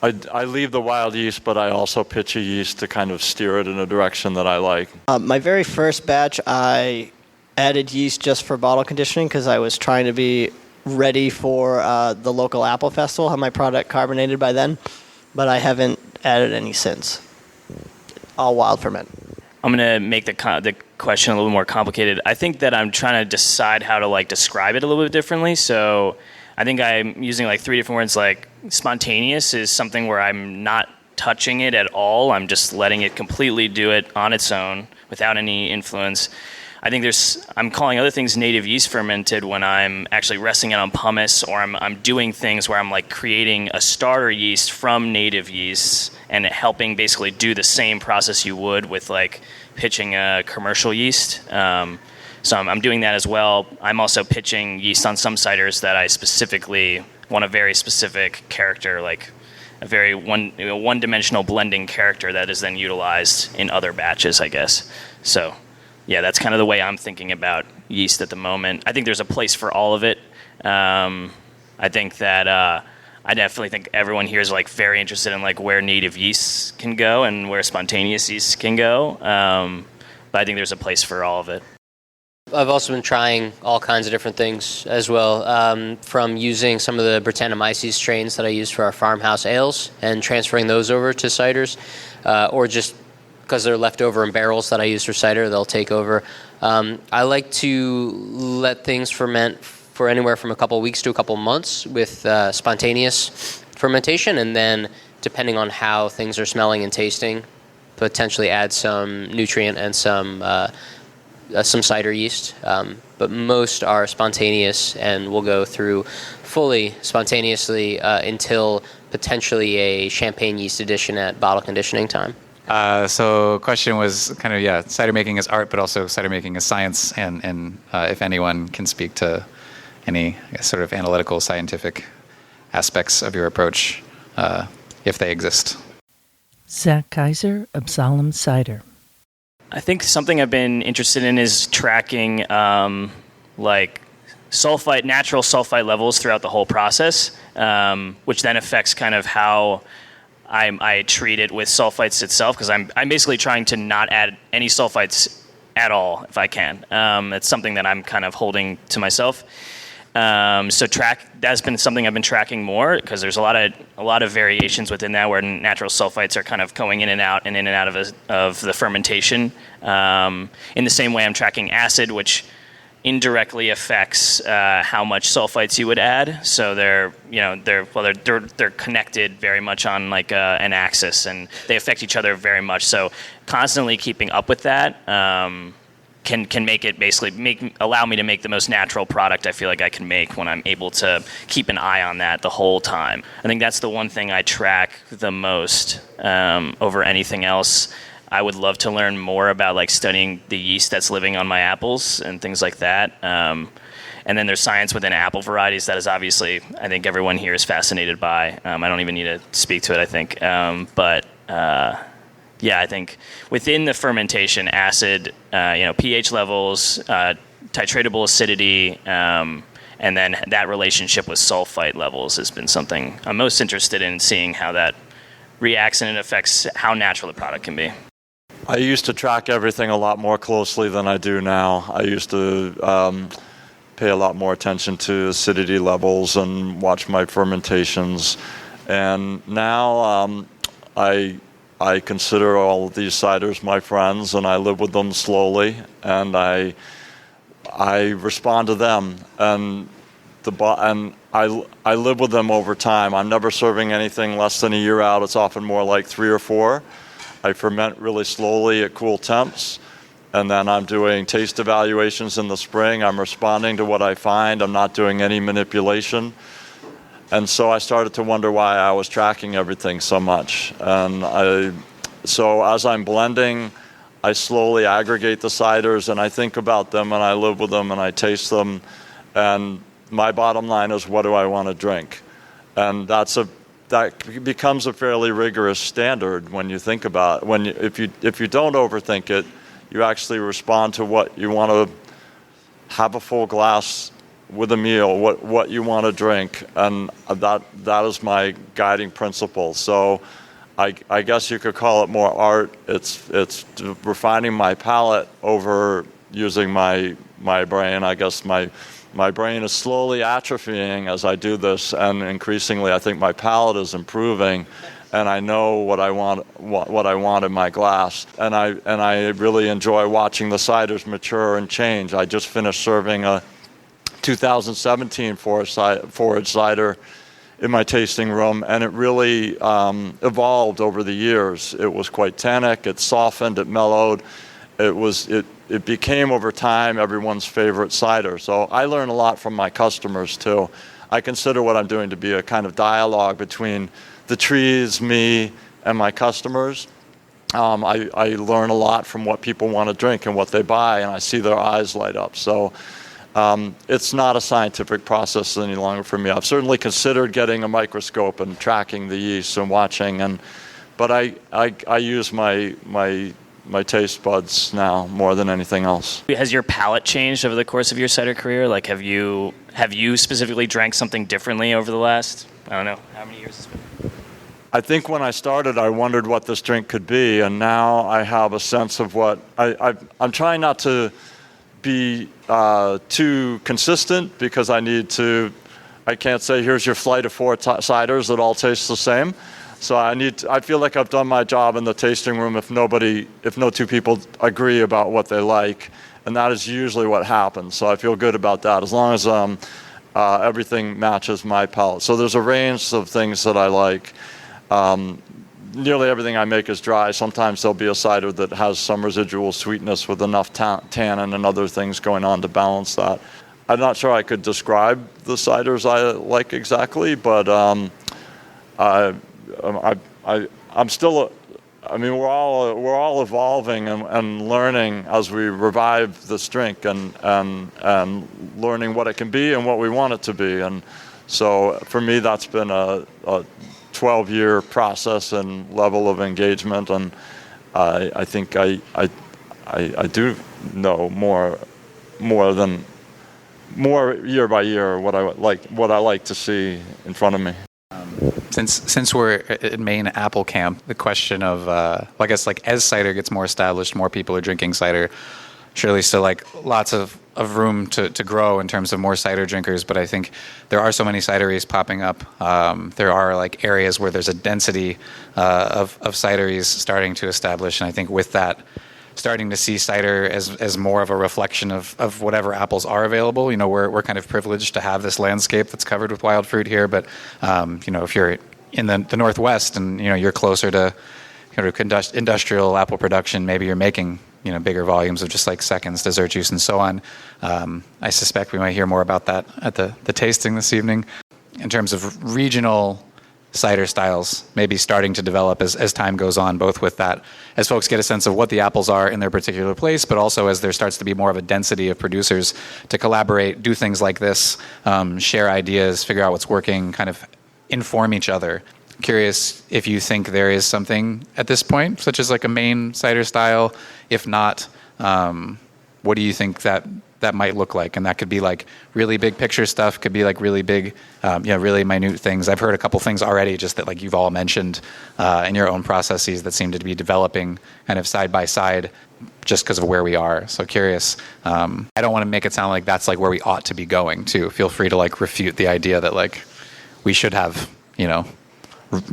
[SPEAKER 1] I leave the wild yeast, but I also pitch a yeast to kind of steer it in a direction that I like.
[SPEAKER 6] My very first batch, I added yeast just for bottle conditioning because I was trying to be ready for the local apple festival, have my product carbonated by then, but I haven't added any since. All wild ferment.
[SPEAKER 7] I'm going to make the question a little more complicated. I think that I'm trying to decide how to describe it a little bit differently. So I think I'm using 3 different words. Like spontaneous is something where I'm not touching it at all. I'm just letting it completely do it on its own without any influence. I think I'm calling other things native yeast fermented when I'm actually resting it on pumice, or I'm doing things where I'm creating a starter yeast from native yeasts and helping basically do the same process you would with pitching a commercial yeast. So I'm doing that as well. I'm also pitching yeast on some ciders that I specifically want a very specific character, like a very one-dimensional blending character that is then utilized in other batches, I guess. So yeah, that's kind of the way I'm thinking about yeast at the moment. I think there's a place for all of it. I think that I definitely think everyone here is very interested in where native yeasts can go and where spontaneous yeasts can go. But I think there's a place for all of it.
[SPEAKER 8] I've also been trying all kinds of different things as well, from using some of the Brettanomyces strains that I use for our farmhouse ales and transferring those over to ciders, or just because they're left over in barrels that I use for cider, they'll take over. I like to let things ferment for anywhere from a couple of weeks to a couple of months with spontaneous fermentation, and then depending on how things are smelling and tasting, potentially add some nutrient and some cider yeast. But most are spontaneous and will go through fully spontaneously until potentially a champagne yeast addition at bottle conditioning time.
[SPEAKER 5] So question was kind of, cider making is art, but also cider making is science, and if anyone can speak to any sort of analytical, scientific aspects of your approach, if they exist.
[SPEAKER 2] Zach Kaiser, Absalom Cider.
[SPEAKER 7] I think something I've been interested in is tracking natural sulfite levels throughout the whole process, which then affects kind of how I treat it with sulfites itself, because I'm basically trying to not add any sulfites at all if I can. It's something that I'm kind of holding to myself. That's been something I've been tracking more, because there's a lot of variations within that where natural sulfites are kind of going in and out of the fermentation. In the same way, I'm tracking acid, which indirectly affects how much sulfites you would add. So they're connected very much on an axis, and they affect each other very much. So constantly keeping up with that can make it basically allow me to make the most natural product I feel like I can make when I'm able to keep an eye on that the whole time. I think that's the one thing I track the most over anything else. I would love to learn more about studying the yeast that's living on my apples and things like that. And then there's science within apple varieties that is obviously, I think everyone here is fascinated by. I don't even need to speak to it, I think. I think within the fermentation, acid, pH levels, titratable acidity, and then that relationship with sulfite levels has been something I'm most interested in, seeing how that reacts and it affects how natural the product can be.
[SPEAKER 1] I used to track everything a lot more closely than I do now. I used to pay a lot more attention to acidity levels and watch my fermentations. And now I consider all of these ciders my friends, and I live with them slowly, and I respond to them, and I live with them over time. I'm never serving anything less than a year out. It's often more like 3 or 4. I ferment really slowly at cool temps, and then I'm doing taste evaluations in the spring. I'm responding to what I find. I'm not doing any manipulation. And so I started to wonder why I was tracking everything so much. And so as I'm blending, I slowly aggregate the ciders, and I think about them, and I live with them, and I taste them. And my bottom line is, what do I want to drink? And that becomes a fairly rigorous standard when you think about it. If you don't overthink it, you actually respond to what you want to have a full glass with a meal, what you want to drink, and that is my guiding principle. So I guess you could call it more art. It's refining my palate over using my brain. I guess my brain is slowly atrophying as I do this, and increasingly I think my palate is improving, and I know what I want in my glass, and I really enjoy watching the ciders mature and change. I just finished serving a 2017 forage cider in my tasting room, and it really evolved over the years. It was quite tannic, it softened, it mellowed. It became over time everyone's favorite cider. So I learn a lot from my customers too. I consider what I'm doing to be a kind of dialogue between the trees, me, and my customers. I learn a lot from what people want to drink and what they buy, and I see their eyes light up. So it's not a scientific process any longer for me. I've certainly considered getting a microscope and tracking the yeast and watching, but I use my taste buds now more than anything else.
[SPEAKER 7] Has your palate changed over the course of your cider career? Like, have you specifically drank something differently over the last, I don't know, how many years it's been?
[SPEAKER 1] I think when I started, I wondered what this drink could be, and now I have a sense of what I'm trying not to be too consistent, because I can't say here's your flight of 4 ciders that all taste the same. So I feel like I've done my job in the tasting room if no two people agree about what they like, and that is usually what happens. So I feel good about that, as long as everything matches my palate. So there's a range of things that I like. Nearly everything I make is dry. Sometimes there'll be a cider that has some residual sweetness with enough tannin and other things going on to balance that. I'm not sure I could describe the ciders I like exactly, but I'm still. I mean, we're all evolving and learning as we revive this drink, and learning what it can be and what we want it to be. And so for me, that's been a 12-year process and level of engagement, and I think I do know more year by year what I like to see in front of me.
[SPEAKER 5] Since we're at Maine Apple Camp, the question of I guess like as cider gets more established, more people are drinking cider. Surely still like lots of room to grow in terms of more cider drinkers, but I think there are so many cideries popping up. There are like areas where there's a density of cideries starting to establish, and I think with that, starting to see cider as more of a reflection of whatever apples are available. You know, we're kind of privileged to have this landscape that's covered with wild fruit here, but you know, if you're in the Northwest and you know you're closer to kind of industrial apple production, maybe you're making bigger volumes of just like seconds, dessert juice, and so on. I suspect we might hear more about that at the tasting this evening. In terms of regional cider styles, maybe starting to develop as time goes on, both with that, as folks get a sense of what the apples are in their particular place, but also as there starts to be more of a density of producers to collaborate, do things like this, share ideas, figure out what's working, kind of inform each other. Curious if you think there is something at this point, such as like a Maine Cider Style. If not, what do you think that might look like? And that could be like really big picture stuff, could be like really big, really minute things. I've heard a couple things already just that like you've all mentioned in your own processes that seem to be developing kind of side by side just because of where we are. So curious. I don't want to make it sound like that's like where we ought to be going too. Feel free to like refute the idea that like we should have,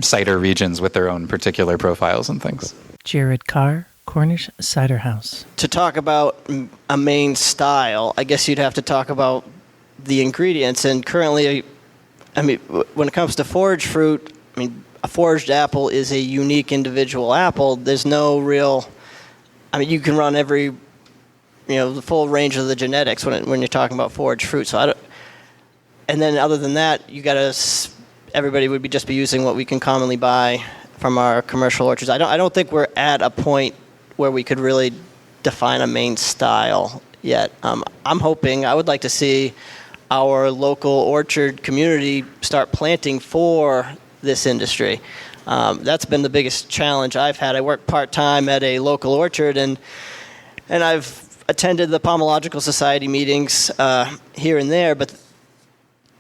[SPEAKER 5] cider regions with their own particular profiles and things.
[SPEAKER 2] Jared Carr, Cornish Cider House.
[SPEAKER 6] To talk about a Maine style, I guess you'd have to talk about the ingredients. And currently, I mean, when it comes to forage fruit, I mean, a foraged apple is a unique individual apple. There's no real, I mean, you can run every, the full range of the genetics when you're talking about foraged fruit. So and then other than that, everybody would just be using what we can commonly buy from our commercial orchards. I don't think we're at a point where we could really define a Maine style yet. I'm hoping, I would like to see our local orchard community start planting for this industry. That's been the biggest challenge I've had. I work part-time at a local orchard, and I've attended the Pomological Society meetings here and there, but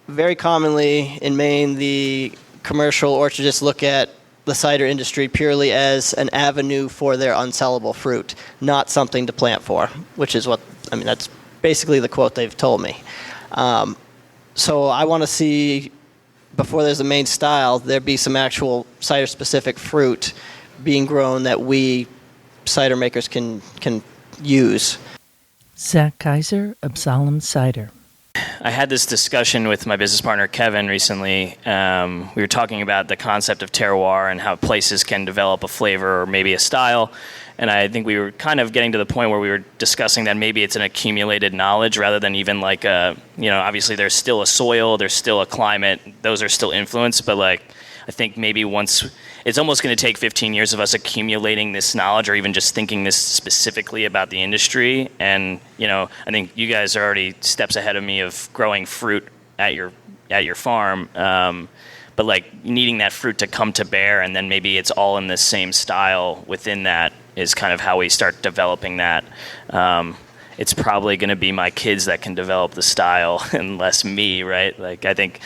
[SPEAKER 6] very commonly in Maine, the commercial orchardists look at the cider industry purely as an avenue for their unsellable fruit, not something to plant for, which is that's basically the quote they've told me. So I want to see, before there's a Maine Style, there be some actual cider-specific fruit being grown that we cider makers can use.
[SPEAKER 2] Zach Kaiser of Solemn Cider.
[SPEAKER 7] I had this discussion with my business partner, Kevin, recently. We were talking about the concept of terroir and how places can develop a flavor or maybe a style. And I think we were kind of getting to the point where we were discussing that maybe it's an accumulated knowledge rather than even like obviously there's still a soil, there's still a climate. Those are still influenced. But I think maybe once it's almost going to take 15 years of us accumulating this knowledge or even just thinking this specifically about the industry. And, I think you guys are already steps ahead of me of growing fruit at your farm. But needing that fruit to come to bear and then maybe it's all in the same style within that is kind of how we start developing that. It's probably going to be my kids that can develop the style and less me, right? I think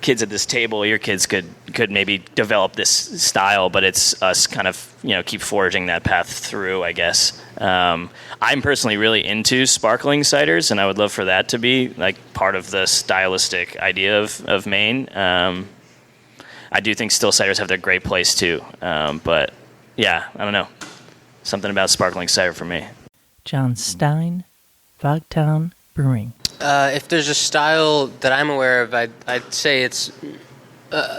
[SPEAKER 7] kids at this table, your kids could maybe develop this style, but it's us kind of keep forging that path through, I guess. I'm personally really into sparkling ciders, and I would love for that to be part of the stylistic idea of Maine. I do think still ciders have their great place too, but yeah, I don't know, something about sparkling cider for me.
[SPEAKER 2] John Stein, Fogtown Brewing.
[SPEAKER 8] If there's a style that I'm aware of, I'd say it's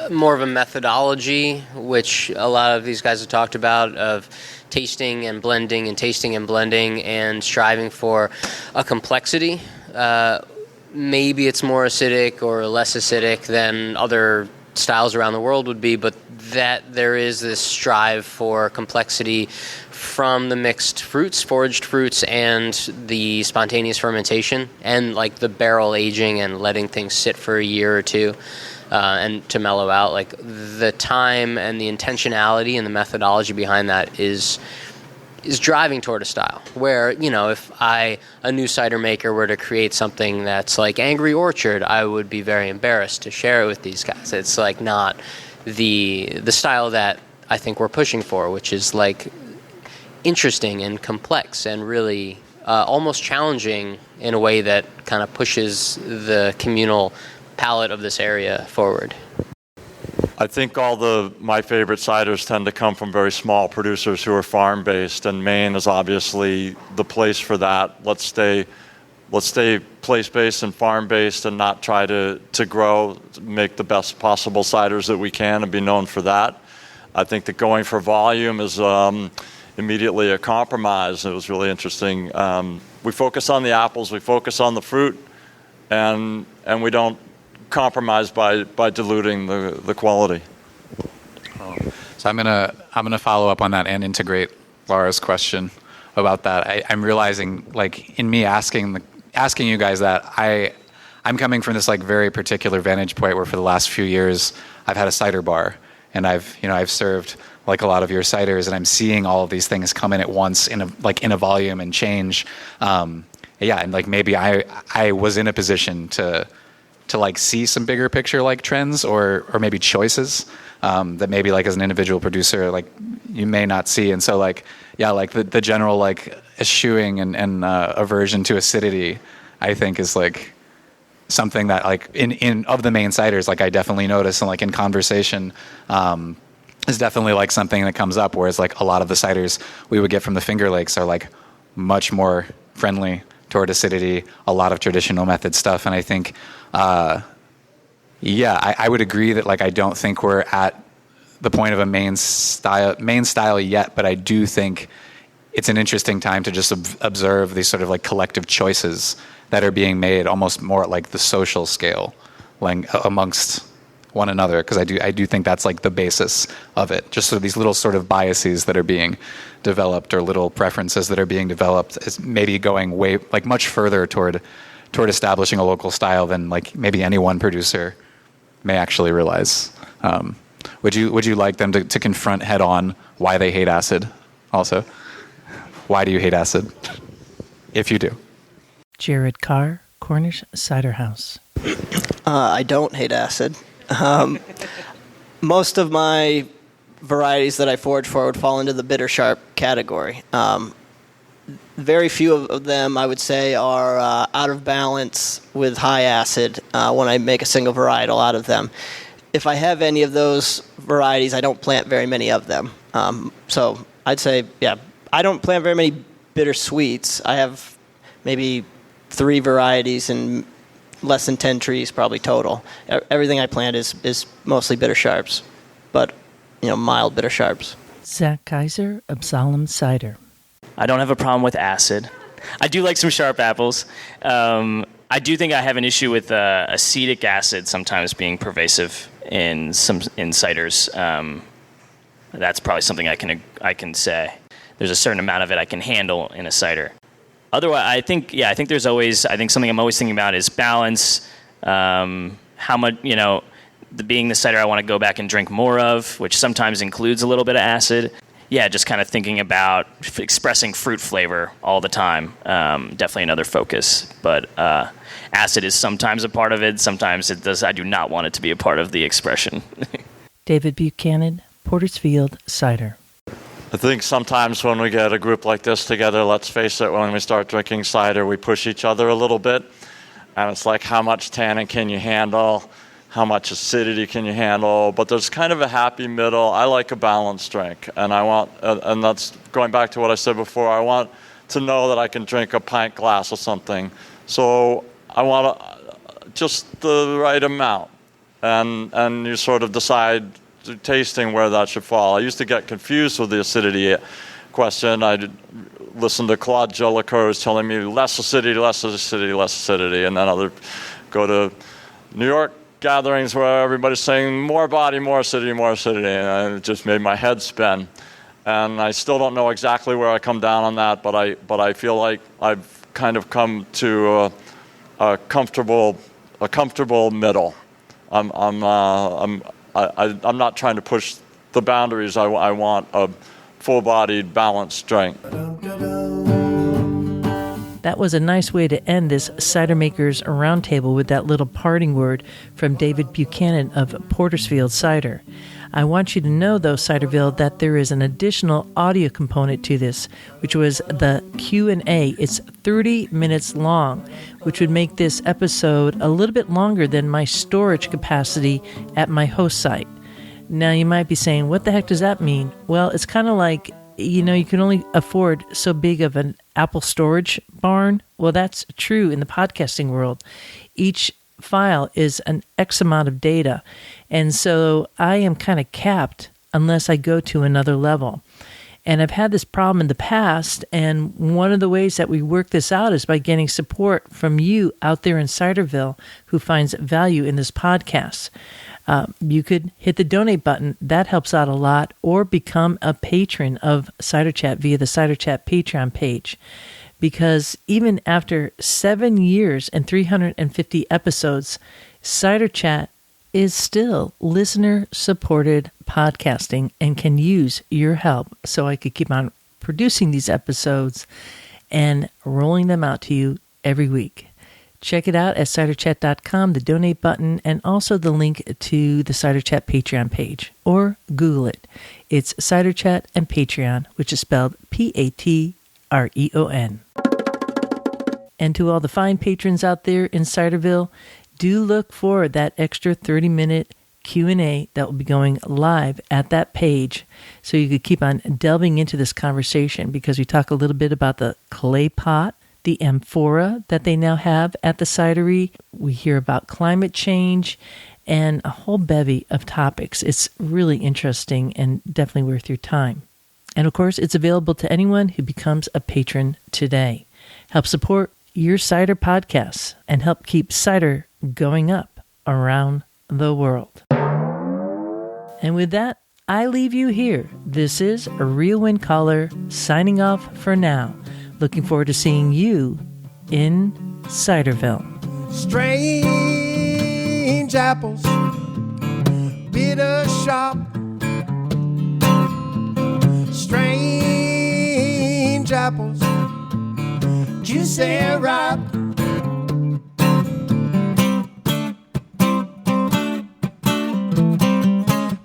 [SPEAKER 8] more of a methodology, which a lot of these guys have talked about, of tasting and blending and striving for a complexity. Maybe it's more acidic or less acidic than other styles around the world would be, but that there is this strive for complexity from the mixed fruits, foraged fruits, and the spontaneous fermentation, and the barrel aging and letting things sit for a year or two and to mellow out. The time and the intentionality and the methodology behind that is driving toward a style where, if a new cider maker were to create something that's like Angry Orchard, I would be very embarrassed to share it with these guys. It's not the style that I think we're pushing for, which is interesting and complex and really almost challenging in a way that kind of pushes the communal palate of this area forward.
[SPEAKER 1] I think my favorite ciders tend to come from very small producers who are farm-based, and Maine is obviously the place for that. Let's stay place-based and farm-based and not try to grow, make the best possible ciders that we can and be known for that. I think that going for volume is immediately a compromise. It was really interesting. We focus on the apples, we focus on the fruit, and we don't compromise by diluting the quality.
[SPEAKER 5] So I'm gonna follow up on that and integrate Laura's question about that. I'm realizing, in me asking you guys that, I'm coming from this very particular vantage point where for the last few years I've had a cider bar, and I've served a lot of your ciders, and I'm seeing all of these things come in at once in a volume and change. And maybe I was in a position to see some bigger picture trends or maybe choices that maybe as an individual producer you may not see. And so the general eschewing and aversion to acidity, I think is something that in of the Maine ciders I definitely notice, and in conversation is definitely something that comes up, whereas a lot of the ciders we would get from the Finger Lakes are much more friendly toward acidity, a lot of traditional method stuff. And I think I would agree that I don't think we're at the point of a Maine style yet, but I do think it's an interesting time to just observe these sort of collective choices that are being made almost more at the social scale amongst one another, because I do think that's the basis of it. Just sort of these little sort of biases that are being developed, or little preferences that are being developed, is maybe going way much further toward establishing a local style than maybe any one producer may actually realize. Would you like them to confront head on why they hate acid? Also, why do you hate acid? if you do?
[SPEAKER 2] Jared Carr, Cornish Cider House.
[SPEAKER 6] I don't hate acid. Most of my varieties that I forage for would fall into the bitter sharp category. Very few of them, I would say, are out of balance with high acid when I make a single varietal out of them. If I have any of those varieties, I don't plant very many of them. So I'd say, yeah, I don't plant very many bitter sweets. I have maybe 3 varieties and less than 10 trees probably total. Everything I plant is mostly bitter sharps, but mild bitter sharps.
[SPEAKER 2] Zach Kaiser, Absalom Cider.
[SPEAKER 7] I don't have a problem with acid. I do like some sharp apples. I do think I have an issue with acetic acid sometimes being pervasive in ciders. That's probably something I can say. There's a certain amount of it I can handle in a cider. Otherwise, I think there's always, something I'm always thinking about is balance. How much, being the cider I want to go back and drink more of, which sometimes includes a little bit of acid. Yeah, just kind of thinking about expressing fruit flavor all the time. Definitely another focus. But acid is sometimes a part of it. Sometimes it does. I do not want it to be a part of the expression.
[SPEAKER 2] David Buchanan, Portersfield Cider.
[SPEAKER 1] I think sometimes when we get a group like this together, let's face it, when we start drinking cider, we push each other a little bit. And it's like, how much tannin can you handle? How much acidity can you handle? But there's kind of a happy middle. I like a balanced drink. And I want, and that's going back to what I said before, I want to know that I can drink a pint glass of something. So I want just the right amount. And you sort of decide tasting where that should fall. I used to get confused with the acidity question. I'd listen to Claude Jellicoe's telling me less acidity, less acidity, less acidity, and then I'll go to New York gatherings where everybody's saying more body, more acidity, and it just made my head spin. And I still don't know exactly where I come down on that, but I feel like I've kind of come to a comfortable middle. I'm not trying to push the boundaries. I want a full-bodied, balanced drink.
[SPEAKER 2] That was a nice way to end this Cidermakers Roundtable with that little parting word from David Buchanan of Portersfield Cider. I want you to know, though, Ciderville, that there is an additional audio component to this, which was the Q&A. It's 30 minutes long, which would make this episode a little bit longer than my storage capacity at my host site. Now, you might be saying, what the heck does that mean? Well, it's kind of like, you can only afford so big of an Apple storage barn. Well, that's true in the podcasting world. Each file is an X amount of data. And so I am kind of capped unless I go to another level. And I've had this problem in the past, and one of the ways that we work this out is by getting support from you out there in Ciderville who finds value in this podcast. You could hit the donate button. That helps out a lot. Or become a patron of Cider Chat via the Cider Chat Patreon page. Because even after 7 years and 350 episodes, Cider Chat is still listener-supported podcasting and can use your help so I could keep on producing these episodes and rolling them out to you every week. Check it out at ciderchat.com, the donate button, and also the link to the Cider Chat Patreon page. Or Google it. It's Cider Chat and Patreon, which is spelled Patreon. And to all the fine patrons out there in Ciderville, do look for that extra 30-minute Q&A that will be going live at that page so you could keep on delving into this conversation, because we talk a little bit about the clay pot, the amphora that they now have at the cidery. We hear about climate change and a whole bevy of topics. It's really interesting and definitely worth your time. And of course, it's available to anyone who becomes a patron today. Help support your cider podcasts and help keep cider going up around the world. And with that, I leave you here. This is a Real Wind Caller signing off for now. Looking forward to seeing you in Ciderville.
[SPEAKER 3] Strange apples, bitter sharp. Strange apples, juicy and ripe.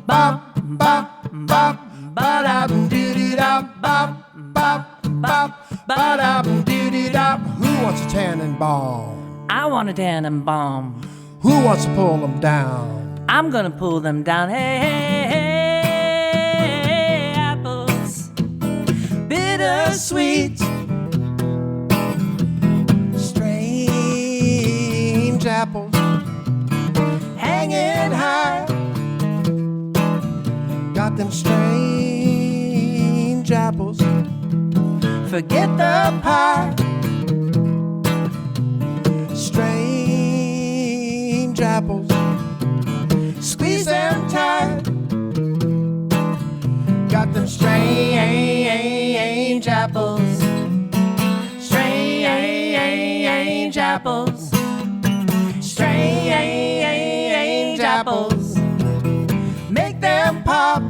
[SPEAKER 3] Bop, bop, bop, ba-da-dum-doo-doo-dop, bop, bop, bop, ba-da-dum-doo-doo-dop. Who wants a tannenbaum?
[SPEAKER 2] I want a Tannenbaum.
[SPEAKER 3] Who wants to pull them down?
[SPEAKER 2] I'm gonna pull them down. Hey, hey, hey, apples.
[SPEAKER 3] Bittersweet, strange apples, hanging high. Got them strange apples. Forget the pie. Strange apples, squeeze them tight. Got them strange apples. Strange apples. Strange apples. Make them pop.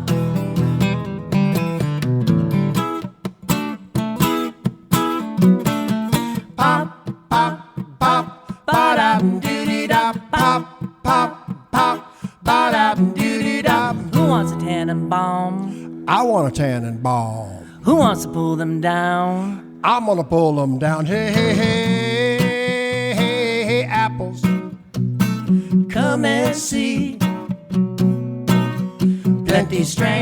[SPEAKER 3] Pop, pop, pop, ba-da-dum-doo-doo-da, pop, pop, pop, ba-da-dum-doo-doo-da.
[SPEAKER 2] Who wants a Tannenbaum?
[SPEAKER 3] I want a tannenbaum.
[SPEAKER 2] Who wants to pull them down?
[SPEAKER 3] I'm gonna pull them down. Hey, hey, hey, hey, hey, apples. Come and see. Plenty strange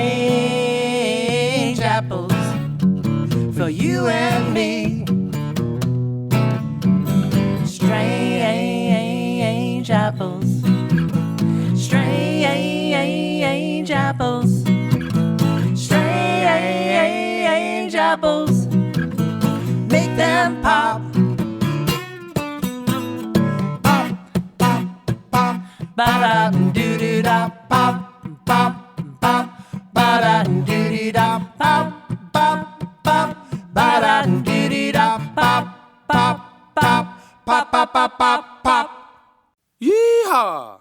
[SPEAKER 3] apples for you and me. Strange apples. Strange apples. Strange apples. Make them pop. Pop, pop, pop. Ba-da-doo-doo-da. Pop, pop, pop. Ba-da-doo-doo-da. Pop, pop, pop. Ba-da-doo-doo-da. Pop, pop, pop. Pop, pop, pop, pop, pop.
[SPEAKER 9] Yeehaw!